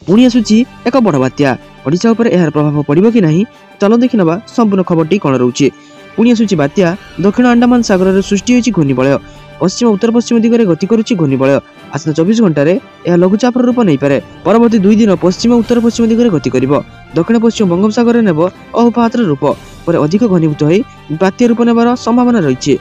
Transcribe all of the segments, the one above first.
पुणी आसुची एक बड़ बात्या ओडिशा उपर एहार प्रभाव पड़िबो कि नहीं चलो देखि नबा संपूर्ण खबरटी कोन रहउची। पुणी आसुची बात्या दक्षिण अंडमान सागर रे सृष्टि होईची घूर्णिबलय पश्चिम उत्तर पश्चिम दिगरे गति करुची घूर्णिबलय आसना 24 घंटा रे यह लघुचाप रूप नहीं पारे परवर्ती 2 दिन पश्चिम उत्तर पश्चिम दिगरे गति करिवो दक्षिण पश्चिम बंगोपसागर नेब अवपातर रूप पर अधिक घनीभूत होई बात्या रूप नेबार संभावना रहिछि।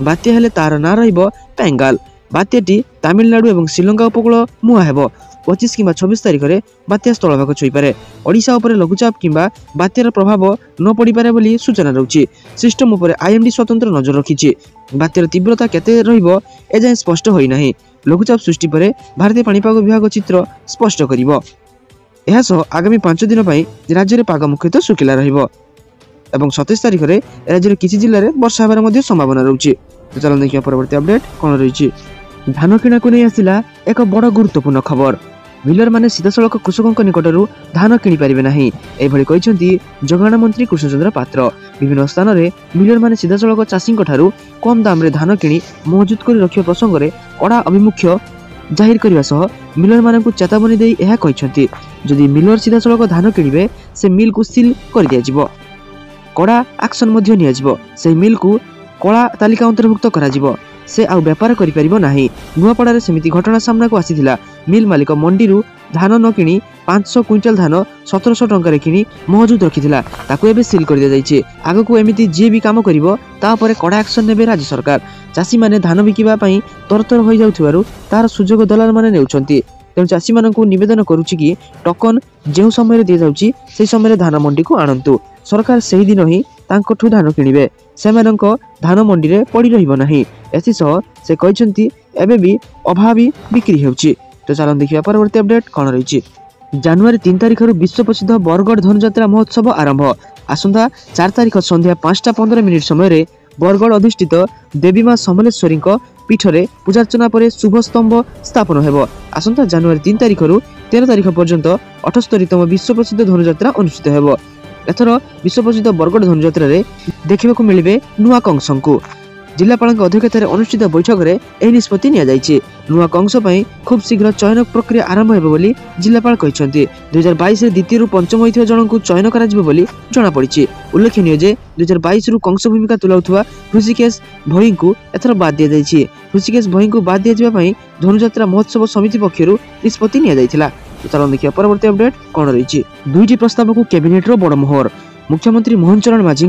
बात्या हेले तार ना रहिबो पेंगाल बात्याटी तमिलनाडु एवं श्रीलंका उपकूल मुहा हेबो 25 किंबा 26 तारिख रे बात्या स्थलभाग छुई पारे ओडिशा उपरे लघुचाप किंबा बात्यार प्रभाव न पड़ी पारे बोली सूचना रहउछि। सिस्टम उपरे आईएमडी स्वतंत्र नजर रखिछि। बात्यार तीव्रता केते रहिबो एजाय स्पष्ट होई नाही। लघुचाप सृष्टि परे भारतीय पाणीपाग विभाग चित्र स्पष्ट करिवो। एहा सह आगामी 5 दिन पई राज्य रे पाग मुख्यतः सुखिला रहिबो एवं 27 तारिख रे राज्य रे किछि जिल्ला रे वर्षा हेबार मध्ये संभावना रहउछि। तो चलो देखिया परवर्ती अपडेट कोन रहिछि। धान किणा को नै आसिला एक बड़ गुरुत्वपूर्ण खबर। मिलर माने सीधासलख कृषकों निकटरू धान किणी पारिबे नाही एभଳି कहिसंती जगाण मंत्री कृष्णचंद्र पात्र। विभिन्न स्थान रे मिलर माने सीधासलख चाषींक ठारू कम दाम रे धान किणी मौजूद करि रखियो प्रसंग रे कड़ा अभिमुख्य जाहिर करबा सह मिलर मानकु चेतावनी देई एहा कहिसंती जदि मिलर सीधासलख धान किणिबे से मिल को सील कर दिया जिवो कड़ा एक्शन मध्ये निया जिवो से मिल को कला तालिका अंतर्भुक्त करा जिवो से आउ व्यापार करि परिबो नाही। नुआपड़ा रे सेमिति घटना सामना को आसीथिला। मिल मालिक मंडी रु धान न किणी 500 क्विंटल धान 1700 टंका रे किणी मौजूद रखिथिला ताकू एबे सील कर दिया जाइछि। आगो को एमिति जे भी काम करिवो ता परे कड़ा एक्शन नेबे राज्य सरकार। चासी माने धान बिकिबा पई तरतर होई जाउथिबारु तार सुजोग दलाल माने नेउछंती। तेणु चासी मानकु निवेदन करूछि कि टोकन जेउ समय दिया जाउछि से समय धान मंडी को आणंतु सरकार सेही दिन ही तांकठु धान किणिबे सेमानक धान मंडी रे पड़ी रहिबो नाही। एथि सह से कहिसंती एबे भी अभावी बिक्री हेउछि। तो चलन देखिया परवर्ती अपडेट कोन रहिछि। जनवरी 3 तारिख रु विश्व प्रसिद्ध बरगढ़ धनुଯାत्रा महोत्सव आरंभ। आसंता 4 तारिख संध्या 5:15 समय रे बरगढ़ अधिष्ठित देवी मां समलेश्वरी पीठरे पूजार्चना पर शुभ स्तंभ स्थापन हेबो। आसंता जनवरी 3 तारिख रु 13 तारिख पर्यंत 78तम विश्व प्रसिद्ध धनुଯାत्रा अनुष्ठित हेबो। एथर विश्व प्रसिद्ध बरगढ़ धनुଯାत्रा रे देखिबाकू मिलिबे नुआ कंसंकु। जिलापाल अध्यक्षतार अनुष्ठित बैठक में यह निष्पत्ति निया जायछि। नुआ कंस पई खूब शीघ्र चयन प्रक्रिया आरंभ हेबो बोली जिलापाल कहिसंती। 2022 रे द्वितीय रु पंचम होइथिबा जनकु चयन करा जिवो बोली जणा पड़िछि। उल्लेखनीय जे 2022 रु कंस भूमिका तुलाउथुवा ऋषिकेश भोईंकु एथर बाद दिया जायछि। ऋषिकेश भोईंकु बाद दिया जिबा पई धनुଯାत्रा महोत्सव समिति पक्षरु निष्पत्ति निया जायथिला। चलन देखिया परवर्ती अपडेट कोन रहिछि। दुईटी प्रस्ताव को कैबिनेट रो बड़ मोहर। मुख्यमंत्री मोहन चरण माझी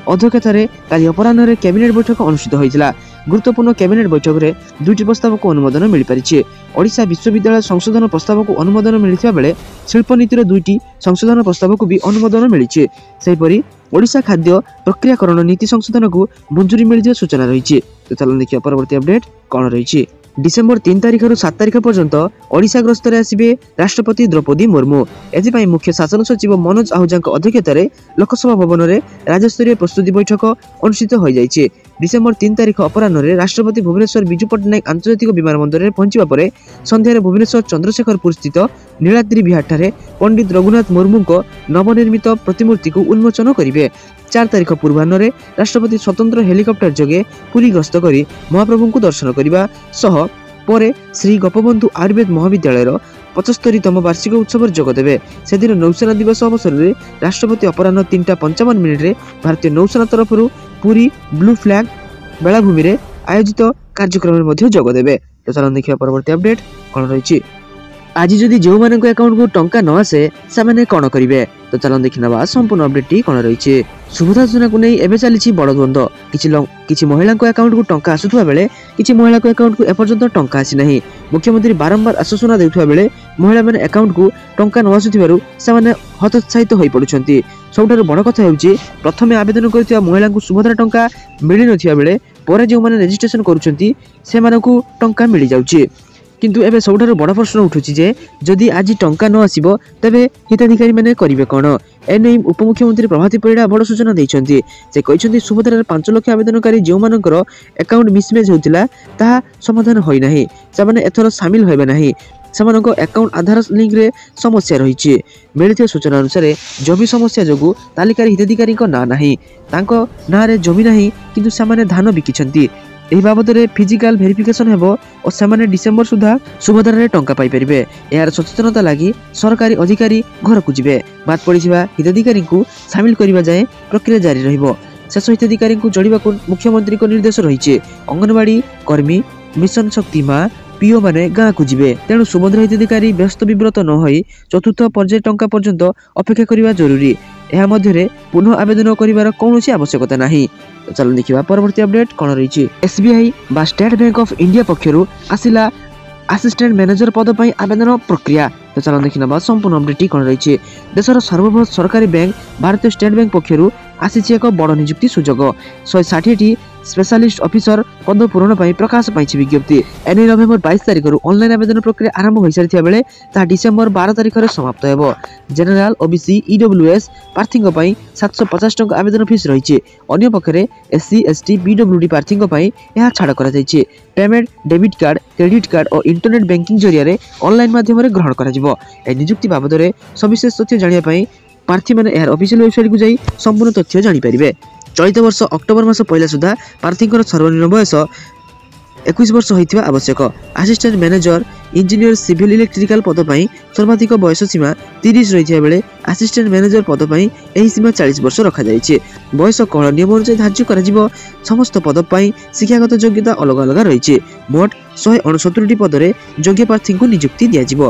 अध्यक्षतार काली अपराह्न कैबिनेट बैठक अनुष्ठित होइतिला। गुरुत्वपूर्ण कैबिनेट बैठक में दुईटी प्रस्ताव को अनुमोदन मिल पारिछि। ओडिशा विश्वविद्यालय संशोधन प्रस्ताव को अनुमोदन मिलिथिबा बेले शिल्प नीतिर दुईटी संशोधन प्रस्ताव को भी अनुमोदन मिलिछि। सेहिपरि ओडिशा खाद्य प्रक्रियाकरण नीति संशोधन को मंजूरी मिलिथिबा सूचना रहिछि। तो चलन देखिया परवर्ती अपडेट कोन रहिछि। डिसेम्बर 3 तारिख रु 7 तारिख पर्यंत ओडिशा गस्तर आसिबे राष्ट्रपति द्रौपदी मुर्मू। एथिपाई मुख्य शासन सचिव मनोज आहूजा अध्यक्षतार लोकसभा भवन में राज्यस्तरीय प्रस्तुति बैठक अनुष्ठित हो जाइछि। डिसेम्बर 3 तारिख अपराह्न राष्ट्रपति भुवनेश्वर विजु पट्टनायक आंतर्जातिक विमानबंदर में पहुंचवा पर संध्यार भुवनेश्वर चंद्रशेखरपुर स्थित नीलाद्री विहार ठारे पंडित रघुनाथ मुर्मू को नवनिर्मित प्रतिमूर्ति को उन्मोचन करेंगे। 4 तारिख पूर्वाह्न राष्ट्रपति स्वतंत्र हेलिकप्टर जोगे पुरी गस्त करी महाप्रभु को दर्शन करने सह परे श्री गोपबंधु आयुर्वेद महाविद्यालय 75तम वार्षिक उत्सव जोगदेवे। से दिन नौसेना दिवस अवसर में राष्ट्रपति अपराह्न 3:55 भारतीय नौसेना तरफ पुरी ब्लू फ्लैग बेलाभूमि में आयोजित कार्यक्रम में जोगदेवे। तो चलन देखिया परवर्ती अपडेट कौन रही। आज जदि जो मान अकाउंट को टंका न आसे से माने कौन करेंगे। तो चलन देखि नबा संपूर्ण अपडेट टी कौन रही। सुभद्रा योजना को नहीं एवं चली बड़ द्वंद्व। किछि महिला अकाउंट को टंका आसुवा बेले किछि महिला अकाउंट को एपर्यंत टंका आसी नहीं। मुख्यमंत्री बारंबार आश्वासना देउथुवा बेले महिला माने अकाउंट को टंका न आसुथिबारु से माने हतोत्साहित होई पडुछंती। सबठारु बड़ कथा हेउची प्रथमे आवेदन करथिबा महिला को सुभद्रा टंका मिलि नथिबा बेले परे जो माने रजिस्ट्रेशन करूछंती से मानकु टंका मिलि जाउची। किंतु एबे सबठारु बड़ प्रश्न उठुची जे जदि आज टंका न आसीबो तबे हिताधिकारी माने करिवे कोन। एने उपमुख्यमंत्री प्रभाती परिड़ा बड़ सूचना दैछंती। से कहिसंती सुभद्रार 5 लाख आवेदनकारी जो मानकर अकाउंट मिसमैच होतिला ताहा समाधान होई नाही। से माने एथर शामिल होइबे नाही। सेमानक अकाउंट आधार लिंक रे समस्या रही। मिलिथिबा सूचना अनुसार जमी समस्या जोगु तालिकार हिताधिकारी ना नाही तांको ना रे जमी नाही किंतु सेमाने धान बिकिछंती। ଏହି ବାବଦରେ ଫିଜିକାଲ ଭେରିଫିକେସନ ହେବ ଓ ସେମାନେ ଡିସେମ୍ବର ସୁଦ୍ଧା ସୁଭଦ୍ରାରେ ଟଙ୍କା ପାଇପାରିବେ। ଏହାର ସଚେତନତା ଲାଗି ସରକାରୀ ଅଧିକାରୀ ଘରକୁ ଯିବେ। ବାଦ ପଡ଼ିଥିବା ହିତାଧିକାରୀଙ୍କୁ ସାମିଲ କରିବା ଯାଏଁ ପ୍ରକ୍ରିୟା ଜାରି ରହିବ। ଶେଷ ହିତାଧିକାରୀଙ୍କୁ ଯୋଡ଼ିବାକୁ ମୁଖ୍ୟମନ୍ତ୍ରୀଙ୍କ ନିର୍ଦ୍ଦେଶ ରହିଛି। ଅଙ୍ଗନବାଡ଼ି କର୍ମୀ, ମିଶନ ଶକ୍ତି ମା, ପିଓ ମାନେ ଗାଁକୁ ଯିବେ। ତେଣୁ ସୁଭଦ୍ରା ହିତାଧିକାରୀ ବ୍ୟସ୍ତ ବିବ୍ରତ ନ ହୋଇ ଚତୁର୍ଥ ପର୍ଯ୍ୟାୟ ଟଙ୍କା ପର୍ଯ୍ୟନ୍ତ ଅପେକ୍ଷା କରିବା ଜରୁରୀ। ଏହା ମଧ୍ୟରେ ପୁନଃ ଆବେଦନ କରିବାର କୌଣସି ଆବଶ୍ୟକତା ନାହିଁ। ତ ଚାଲୁ ଦେଖିବା ପରବର୍ତ୍ତୀ ଅପଡେଟ୍ କ'ଣ ରହିଛି। SBI ବା ଷ୍ଟେଟ୍ ବ୍ୟାଙ୍କ ଅଫ୍ ଇଣ୍ଡିଆ ପକ୍ଷରୁ ଆସିଲା ଆସିଷ୍ଟାଣ୍ଟ ମ୍ୟାନେଜର ପଦ ପାଇଁ ଆବେଦନ ପ୍ରକ୍ରିୟା। ତ ଚାଲୁ ଦେଖିନେବା ସମ୍ପୂର୍ଣ୍ଣ ଅପଡେଟ୍ଟି କ'ଣ ରହିଛି। ଦେଶର ସର୍ବବୃହତ ସରକାରୀ ବ୍ୟାଙ୍କ ଭାରତୀୟ ଷ୍ଟେଟ୍ ବ୍ୟାଙ୍କ ପକ୍ଷରୁ ଆସିଛି ଏକ ବଡ଼ ନିଯୁକ୍ତି ସୁଯୋଗ। 160ଟି ସ୍ପେଶାଲିଷ୍ଟ ଅଫିସର ପଦ ପୂରଣ ପାଇଁ ପ୍ରକାଶ ପାଇଛି ବିଜ୍ଞପ୍ତି। ଏନେଇ ନଭେମ୍ବର 22 ତାରିଖରୁ ଅନଲାଇନ୍ ଆବେଦନ ପ୍ରକ୍ରିୟା ଆରମ୍ଭ ହୋଇସାରିଥିବା ବେଳେ ତାହା ଡିସେମ୍ବର 12 ତାରିଖରେ ସମାପ୍ତ ହେବ। ଜେନେରାଲ, OBC, EWS ପ୍ରାର୍ଥୀଙ୍କ ପାଇଁ 750 ଟଙ୍କା ଆବେଦନ ଫିସ୍ ରହିଛି। ଅନ୍ୟପକ୍ଷରେ SC, ST, PWD ପ୍ରାର୍ଥୀଙ୍କ ପାଇଁ ଏହା ଛାଡ଼ କରାଯାଇଛି। Payment debit card, credit card ଓ ଇଣ୍ଟରନେଟ୍ ବ୍ୟାଙ୍କିଂ ଜରିଆରେ ଅନଲାଇନ୍ ମାଧ୍ୟମରେ ଗ୍ରହଣ କରାଯିବ। ଏହି ନିଯୁକ୍ତି ବାବଦରେ ସବିଶେଷ ତଥ୍ୟ ଜାଣିବା ପାଇଁ ପ୍ରାର୍ଥୀମାନେ ଏହାର ଅଫିସିଆଲ ୱେବସାଇଟକୁ ଯାଇ ସମ୍ପୂର୍ଣ୍ଣ ତଥ୍ୟ ଜାଣିପାରିବେ। ଚଳିତ ବର୍ଷ ଅକ୍ଟୋବର ମାସ ପହିଲା ସୁଦ୍ଧା ପ୍ରାର୍ଥୀଙ୍କର ସର୍ବନିମ୍ନ ବୟସ 21 ବର୍ଷ ହୋଇଥିବା ଆବଶ୍ୟକ। Assistant manager engineer civil electrical ପଦ ପାଇଁ ସର୍ବାଧିକ ବୟସ ସୀମା 30 ରହିଥିବା ବେଳେ ଆସିଷ୍ଟାଣ୍ଟ ମ୍ୟାନେଜର ପଦ ପାଇଁ ଏହି ସୀମା 40 ବର୍ଷ ରଖାଯାଇଛି। ବୟସ କଳ ନିୟମ ଅନୁଯାୟୀ ଧାର୍ଯ୍ୟ କରାଯିବ। ସମସ୍ତ ପଦ ପାଇଁ ଶିକ୍ଷାଗତ ଯୋଗ୍ୟତା ଅଲଗା ଅଲଗା ରହିଛି। ମୋଟ 169ଟି ପଦରେ ଯୋଗ୍ୟ ପ୍ରାର୍ଥୀଙ୍କୁ ନିଯୁକ୍ତି ଦିଆଯିବ।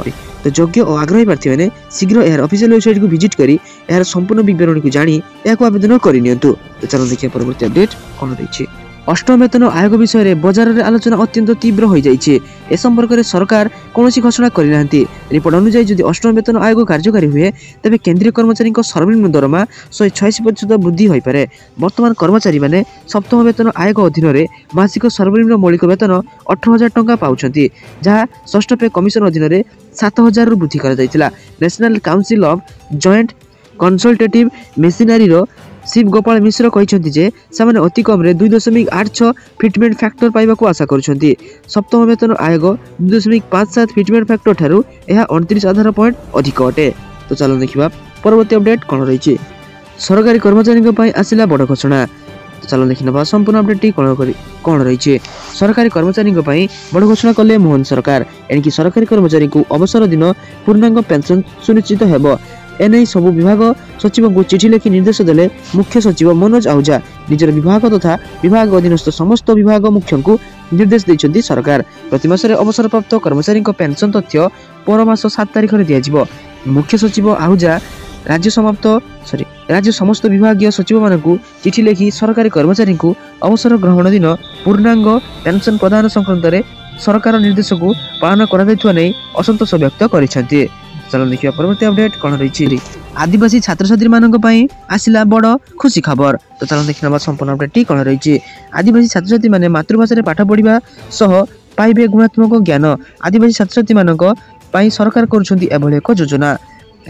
ତ ଯୋଗ୍ୟ ଓ ଆଗ୍ରହୀ ପ୍ରାର୍ଥୀମାନେ ଶୀଘ୍ର ଏହାର ଅଫିସିଆଲ ୱେବସାଇଟକୁ ଭିଜିଟ୍ କରି ଏହାର ସମ୍ପୂର୍ଣ୍ଣ ବିବରଣୀକୁ ଜାଣି ଏହାକୁ ଆବେଦନ କରିନିଅନ୍ତୁ। ତ ଚାଲନ୍ତୁ ଦେଖିବା ପରବର୍ତ୍ତୀ ଅପଡେଟ୍ କ'ଣ ରହିଛି। ଅଷ୍ଟମ ବେତନ ଆୟୋଗ ବିଷୟରେ ବଜାରରେ ଆଲୋଚନା ଅତ୍ୟନ୍ତ ତୀବ୍ର ହୋଇଯାଇଛି। ଏ ସମ୍ପର୍କରେ ସରକାର କୌଣସି ଘୋଷଣା କରିନାହାନ୍ତି। ରିପୋର୍ଟ ଅନୁଯାୟୀ ଯଦି ଅଷ୍ଟମ ବେତନ ଆୟୋଗ କାର୍ଯ୍ୟକାରୀ ହୁଏ ତେବେ କେନ୍ଦ୍ରୀୟ କର୍ମଚାରୀଙ୍କ ସର୍ବନିମ୍ନ ଦରମା 186% ବୃଦ୍ଧି ହୋଇପାରେ। ବର୍ତ୍ତମାନ କର୍ମଚାରୀମାନେ ସପ୍ତମ ବେତନ ଆୟୋଗ ଅଧୀନରେ ମାସିକ ସର୍ବନିମ୍ନ ମୌଳିକ ବେତନ 18,000 ଟଙ୍କା ପାଉଛନ୍ତି, ଯାହା ଷଷ୍ଠ ପେ କମିଶନ ଅଧୀନରେ 7,000ରୁ ବୃଦ୍ଧି କରାଯାଇଥିଲା। National council of joint consultative ମେସିନାରୀର ଶିବ ଗୋପାଳ ମିଶ୍ର କହିଛନ୍ତି ଯେ ସେମାନେ ଅତି କମ୍ରେ 2.86 ଫିଟମେଣ୍ଟ ଫ୍ୟାକ୍ଟର ପାଇବାକୁ ଆଶା କରୁଛନ୍ତି। ସପ୍ତମ ବେତନ ଆୟୋଗ 2.57 ଫିଟମେଣ୍ଟ ଫ୍ୟାକ୍ଟର ଠାରୁ ଏହା 29 ଆଧାର ପଏଣ୍ଟ ଅଧିକ ଅଟେ। ତ ଚାଲନ୍ତୁ ଦେଖିବା ପରବର୍ତ୍ତୀ ଅପଡେଟ୍ କ'ଣ ରହିଛି। ସରକାରୀ କର୍ମଚାରୀଙ୍କ ପାଇଁ ଆସିଲା ବଡ଼ ଘୋଷଣା। ତ ଚାଲନ୍ତୁ ଦେଖିନେବା ସମ୍ପୂର୍ଣ୍ଣ ଅପଡେଟ୍ଟି କ'ଣ ରହିଛି। ସରକାରୀ କର୍ମଚାରୀଙ୍କ ପାଇଁ ବଡ଼ ଘୋଷଣା କଲେ ମୋହନ ସରକାର। ଏଣିକି ସରକାରୀ କର୍ମଚାରୀଙ୍କୁ ଅବସର ଦିନ ପୂର୍ଣ୍ଣାଙ୍ଗ ପେନସନ ସୁନିଶ୍ଚିତ ହେବ। ଏନେଇ ସବୁ ବିଭାଗ ସଚିବଙ୍କୁ ଚିଠି ଲେଖି ନିର୍ଦ୍ଦେଶ ଦେଲେ ମୁଖ୍ୟ ସଚିବ ମନୋଜ ଆହୁଜା। ନିଜର ବିଭାଗ ତଥା ବିଭାଗ ଅଧୀନସ୍ଥ ସମସ୍ତ ବିଭାଗ ମୁଖ୍ୟଙ୍କୁ ନିର୍ଦ୍ଦେଶ ଦେଇଛନ୍ତି ସରକାର। ପ୍ରତି ମାସରେ ଅବସରପ୍ରାପ୍ତ କର୍ମଚାରୀଙ୍କ ପେନସନ ତଥ୍ୟ ପର ମାସ 7 ତାରିଖରେ ଦିଆଯିବ। ମୁଖ୍ୟ ସଚିବ ଆହୁଜା ରାଜ୍ୟ ସମସ୍ତ ବିଭାଗୀୟ ସଚିବମାନଙ୍କୁ ଚିଠି ଲେଖି ସରକାରୀ କର୍ମଚାରୀଙ୍କୁ ଅବସର ଗ୍ରହଣ ଦିନ ପୂର୍ଣ୍ଣାଙ୍ଗ ପେନସନ ପ୍ରଦାନ ସଂକ୍ରାନ୍ତରେ ସରକାର ନିର୍ଦ୍ଦେଶକୁ ପାଳନ କରାଯାଇଥିବା ନେଇ ଅସନ୍ତୋଷ ବ୍ୟକ୍ତ କରିଛନ୍ତି। ଚାଲନ୍ତୁ ଦେଖିବା ପରବର୍ତ୍ତୀ ଅପଡେଟ୍ କ'ଣ ରହିଛି। ଆଦିବାସୀ ଛାତ୍ରଛାତ୍ରୀମାନଙ୍କ ପାଇଁ ଆସିଲା ବଡ଼ ଖୁସି ଖବର। ତ ଚାଲନ୍ତୁ ଦେଖିନେବା ସମ୍ପୂର୍ଣ୍ଣ ଅପଡେଟ୍ଟି କ'ଣ ରହିଛି। ଆଦିବାସୀ ଛାତ୍ରଛାତ୍ରୀମାନେ ମାତୃଭାଷାରେ ପାଠ ପଢ଼ିବା ସହ ପାଇବେ ଗୁଣାତ୍ମକ ଜ୍ଞାନ। ଆଦିବାସୀ ଛାତ୍ରଛାତ୍ରୀମାନଙ୍କ ପାଇଁ ସରକାର କରୁଛନ୍ତି ଏଭଳି ଏକ ଯୋଜନା।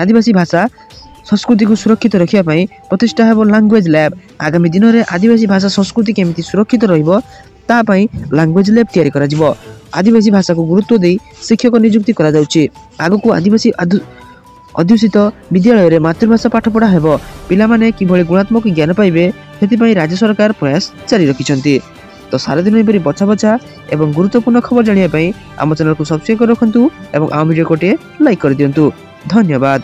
ଆଦିବାସୀ ଭାଷା ସଂସ୍କୃତିକୁ ସୁରକ୍ଷିତ ରଖିବା ପାଇଁ ପ୍ରତିଷ୍ଠା ହେବ ଲାଙ୍ଗୁଏଜ ଲ୍ୟାବ୍। ଆଗାମୀ ଦିନରେ ଆଦିବାସୀ ଭାଷା ସଂସ୍କୃତି କେମିତି ସୁରକ୍ଷିତ ରହିବ ତା ପାଇଁ ଲାଙ୍ଗୁଏଜ ଲ୍ୟାବ୍ ତିଆରି କରାଯିବ। ଆଦିବାସୀ ଭାଷାକୁ ଗୁରୁତ୍ୱ ଦେଇ ଶିକ୍ଷକ ନିଯୁକ୍ତି କରାଯାଉଛି। ଆଗକୁ ଆଦିବାସୀ ଅଧ୍ୟୁଷିତ ବିଦ୍ୟାଳୟରେ ମାତୃଭାଷା ପାଠପଢ଼ା ହେବ। ପିଲାମାନେ କିଭଳି ଗୁଣାତ୍ମକ ଜ୍ଞାନ ପାଇବେ ସେଥିପାଇଁ ରାଜ୍ୟ ସରକାର ପ୍ରୟାସ ଜାରି ରଖିଛନ୍ତି। ତ ସାରାଦିନ ଏପରି ବଛା ବଛା ଏବଂ ଗୁରୁତ୍ୱପୂର୍ଣ୍ଣ ଖବର ଜାଣିବା ପାଇଁ ଆମ ଚ୍ୟାନେଲକୁ ସବସ୍କ୍ରାଇବ୍ କରି ରଖନ୍ତୁ ଏବଂ ଆମ ଭିଡ଼ିଓ ଗୋଟିଏ ଲାଇକ୍ କରିଦିଅନ୍ତୁ। ଧନ୍ୟବାଦ।